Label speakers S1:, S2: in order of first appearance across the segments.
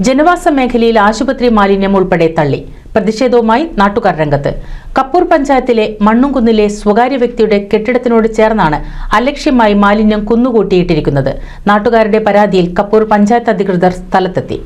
S1: ജനവാസ മേഖലയിൽ ആശുപത്രി മാലിന്യം ഉൾപ്പെടെ തള്ളി. പ്രതിഷേധവുമായി നാട്ടുകാർ രംഗത്ത്. കപ്പൂർ പഞ്ചായത്തിലെ മണ്ണുംകുന്നിലെ സ്വകാര്യ വ്യക്തിയുടെ കെട്ടിടത്തിനോട് ചേർന്നാണ് അലക്ഷ്യമായി മാലിന്യം കുന്നുകൂട്ടിയിട്ടിരിക്കുന്നത്. നാട്ടുകാരുടെ പരാതിയിൽ കപ്പൂർ പഞ്ചായത്ത് അധികൃതർ സ്ഥലത്തെത്തി.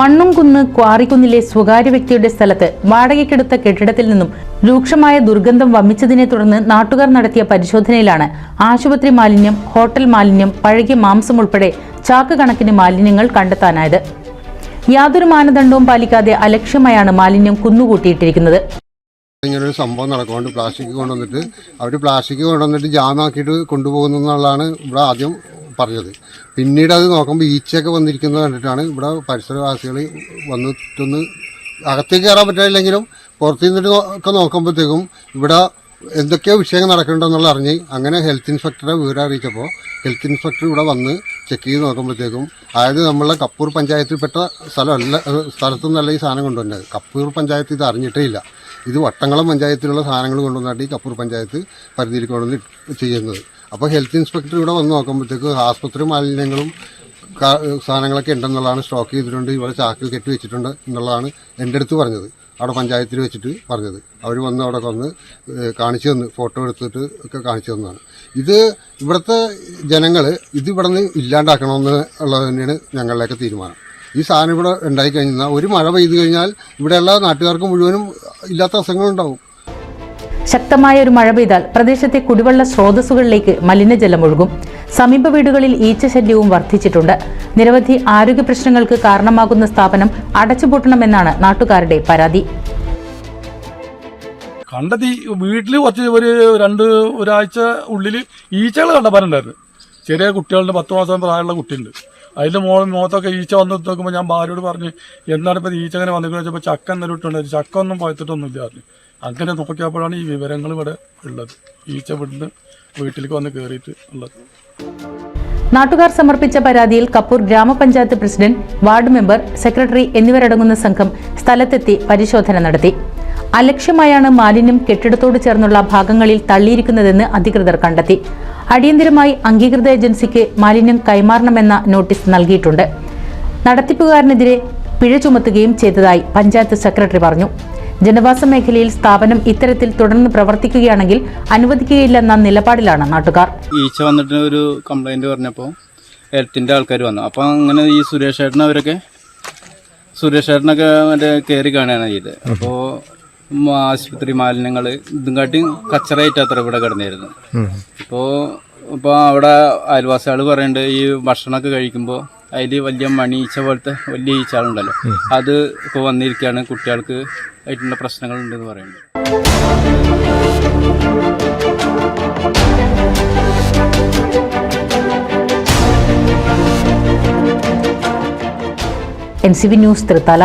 S1: മണ്ണുംകുന്ന് ക്വാറിക്കുന്നിലെ സ്വകാര്യ വ്യക്തിയുടെ സ്ഥലത്ത് വാടകയ്ക്കെടുത്ത കെട്ടിടത്തിൽ നിന്നും രൂക്ഷമായ ദുർഗന്ധം വമിച്ചതിനെ തുടർന്ന് നാട്ടുകാർ നടത്തിയ പരിശോധനയിലാണ് ആശുപത്രി മാലിന്യം, ഹോട്ടൽ മാലിന്യം, പഴകിയ മാംസം ഉൾപ്പെടെ ചാക്ക് കണക്കിന് മാലിന്യങ്ങൾ കണ്ടെത്താനായത്. യാതൊരു മാനദണ്ഡവും പാലിക്കാതെ അലക്ഷ്യമായാണ് മാലിന്യം കുന്നുകൂട്ടിയിട്ടിരിക്കുന്നത്.
S2: ഇങ്ങനൊരു സംഭവം നടക്കുന്നുണ്ട്. പ്ലാസ്റ്റിക് കൊണ്ടുവന്നിട്ട് ജാമാക്കിയിട്ട് കൊണ്ടുപോകുന്നു എന്നുള്ളതാണ് ഇവിടെ ആദ്യം പറഞ്ഞത്. പിന്നീട് അത് നോക്കുമ്പോൾ ഈച്ചയൊക്കെ വന്നിരിക്കുന്നത് കണ്ടിട്ടാണ് ഇവിടെ പരിസരവാസികൾ വന്നിട്ടൊന്ന് അകത്തേക്ക് കയറാൻ പറ്റില്ലെങ്കിലും പുറത്തു നിന്നിട്ട് ഒക്കെ നോക്കുമ്പോഴത്തേക്കും ഇവിടെ എന്തൊക്കെയോ വിഷയങ്ങൾ നടക്കുന്നുണ്ടെന്നുള്ള അറിഞ്ഞ് അങ്ങനെ ഹെൽത്ത് ഇൻസ്പെക്ടറെ വിവരം അറിയിച്ചപ്പോൾ ഹെൽത്ത് ഇൻസ്പെക്ടർ ഇവിടെ വന്ന് ചെക്ക് ചെയ്ത് നോക്കുമ്പോഴത്തേക്കും അതായത് നമ്മളെ കപ്പൂർ പഞ്ചായത്തിൽപ്പെട്ട സ്ഥലത്തുനിന്നല്ല ഈ സാധനം കൊണ്ടുവന്നത്. കപ്പൂർ പഞ്ചായത്ത് ഇത് അറിഞ്ഞിട്ടേ ഇല്ല. ഇത് വട്ടംകുളം പഞ്ചായത്തിലുള്ള സാധനങ്ങൾ കൊണ്ടുവന്നിട്ട് ഈ കപ്പൂർ പഞ്ചായത്ത് പരിധിയിൽ കൊണ്ടുവന്ന് ചെയ്യുന്നത്. അപ്പോൾ ഹെൽത്ത് ഇൻസ്പെക്ടർ ഇവിടെ വന്ന് നോക്കുമ്പോഴത്തേക്ക് ആസ്പത്രി മാലിന്യങ്ങളും സാധനങ്ങളൊക്കെ ഉണ്ടെന്നുള്ളതാണ്, സ്റ്റോക്ക് ചെയ്തിട്ടുണ്ട്, ഇവിടെ ചാക്കിൽ കെട്ടി വെച്ചിട്ടുണ്ട് എന്നുള്ളതാണ് എൻ്റെ അടുത്ത് പറഞ്ഞത്. അവിടെ പഞ്ചായത്തിൽ വെച്ചിട്ട് പറഞ്ഞത്. അവർ വന്ന് അവിടെ വന്ന് കാണിച്ചു തന്നു, ഫോട്ടോ എടുത്തിട്ട് ഒക്കെ കാണിച്ചു തന്നതാണ്. ഇത് ഇവിടുത്തെ ജനങ്ങൾ ഇതിവിടെ നിന്ന് ഇല്ലാണ്ടാക്കണമെന്ന് ഉള്ളത് തന്നെയാണ് ഞങ്ങളുടെയൊക്കെ തീരുമാനം. ഈ സാധനം ഇവിടെ ഉണ്ടായിക്കഴിഞ്ഞാൽ ഒരു മഴ പെയ്തു കഴിഞ്ഞാൽ ഇവിടെയുള്ള നാട്ടുകാർക്ക് മുഴുവനും ഇല്ലാത്ത അസുഖങ്ങളുണ്ടാവും.
S1: ശക്തമായ ഒരു മഴ പെയ്താൽ പ്രദേശത്തെ കുടിവെള്ള സ്രോതസ്സുകളിലേക്ക് മലിനജലം ഒഴുകും. സമീപ വീടുകളിൽ ഈച്ചശല്യവും വർദ്ധിച്ചിട്ടുണ്ട്. നിരവധി ആരോഗ്യ പ്രശ്നങ്ങൾക്ക് കാരണമാകുന്ന സ്ഥാപനം അടച്ചുപൂട്ടണമെന്നാണ് നാട്ടുകാരുടെ പരാതി.
S3: കണ്ടെത്തി വീട്ടിൽ കുറച്ച് ഒരാഴ്ച ഉള്ളിൽ ഈച്ചകൾ കണ്ടപ്പാറുണ്ടായിരുന്നു. ചെറിയ കുട്ടികളുടെ 10 മാസം പ്രായമുള്ള കുട്ടിയുണ്ട്. അതിൻ്റെ മുഖത്തൊക്കെ ഈച്ച വന്ന് നോക്കുമ്പോൾ ഞാൻ ഭാര്യയോട് പറഞ്ഞു, എന്താണ് ഇപ്പോൾ ഈച്ച അങ്ങനെ വന്നിട്ട് വെച്ചപ്പോൾ ചക്ക എന്തെങ്കിലും ഇട്ടുണ്ടായിരുന്നു. ചക്ക ഒന്നും പഴുത്തിട്ടൊന്നുമില്ല പറഞ്ഞു. അങ്ങനെ നോക്കിയപ്പോഴാണ് ഈ വിവരങ്ങൾ ഇവിടെ ഉള്ളത്. ഈച്ച ഇവിടുന്ന് വീട്ടിലേക്ക് വന്ന് കയറിയിട്ട് ഉള്ളത്.
S1: നാട്ടുകാർ സമർപ്പിച്ച പരാതിയിൽ കപ്പൂർ ഗ്രാമപഞ്ചായത്ത് പ്രസിഡന്റ്, വാർഡ് മെമ്പർ, സെക്രട്ടറി എന്നിവരടങ്ങുന്ന സംഘം സ്ഥലത്തെത്തി പരിശോധന നടത്തി. അലക്ഷ്യമായാണ് മാലിന്യം കെട്ടിടത്തോട് ചേർന്നുള്ള ഭാഗങ്ങളിൽ തള്ളിയിരിക്കുന്നതെന്ന് അധികൃതർ കണ്ടെത്തി. അടിയന്തരമായി അംഗീകൃത ഏജൻസിക്ക് മാലിന്യം കൈമാറണമെന്ന നോട്ടീസ് നൽകിയിട്ടുണ്ട്. നടത്തിപ്പുകാരനെതിരെ പിഴ ചുമത്തുകയും ചെയ്തതായി പഞ്ചായത്ത് സെക്രട്ടറി പറഞ്ഞു. ജനവാസ മേഖലയിൽ സ്ഥാപനം ഇത്തരത്തിൽ തുടർന്ന് പ്രവർത്തിക്കുകയാണെങ്കിൽ അനുവദിക്കുകയില്ലെന്ന നിലപാടിലാണ് നാട്ടുകാർ.
S4: ഈച്ച വന്നിട്ട് ഒരു കംപ്ലൈന്റ് പറഞ്ഞപ്പോൾ ഹെൽത്തിന്റെ ആൾക്കാർ വന്നു. അപ്പോൾ അങ്ങനെ ഈ സുരേഷ് ചേട്ടനൊക്കെ മറ്റേ കയറി കാണുകയാണ് ചെയ്തത്. അപ്പോൾ ആശുപത്രി മാലിന്യങ്ങൾ ഇതും കാട്ടി കച്ചറയായിട്ട് അത്ര ഇവിടെ കിടന്നിരുന്നു. ഇപ്പോൾ അവിടെ അയൽവാസികൾ പറയുന്നുണ്ട്, ഈ ഭക്ഷണമൊക്കെ കഴിക്കുമ്പോൾ അതിൽ വലിയ മണീച്ച പോലത്തെ വലിയ ഈച്ചകളുണ്ടല്ലോ, അത് ഇപ്പോൾ വന്നിരിക്കുകയാണ്, കുട്ടികൾക്ക് ആയിട്ടുള്ള പ്രശ്നങ്ങളുണ്ടെന്ന് പറയുന്നുണ്ട്.
S1: NCV news, Thrithala.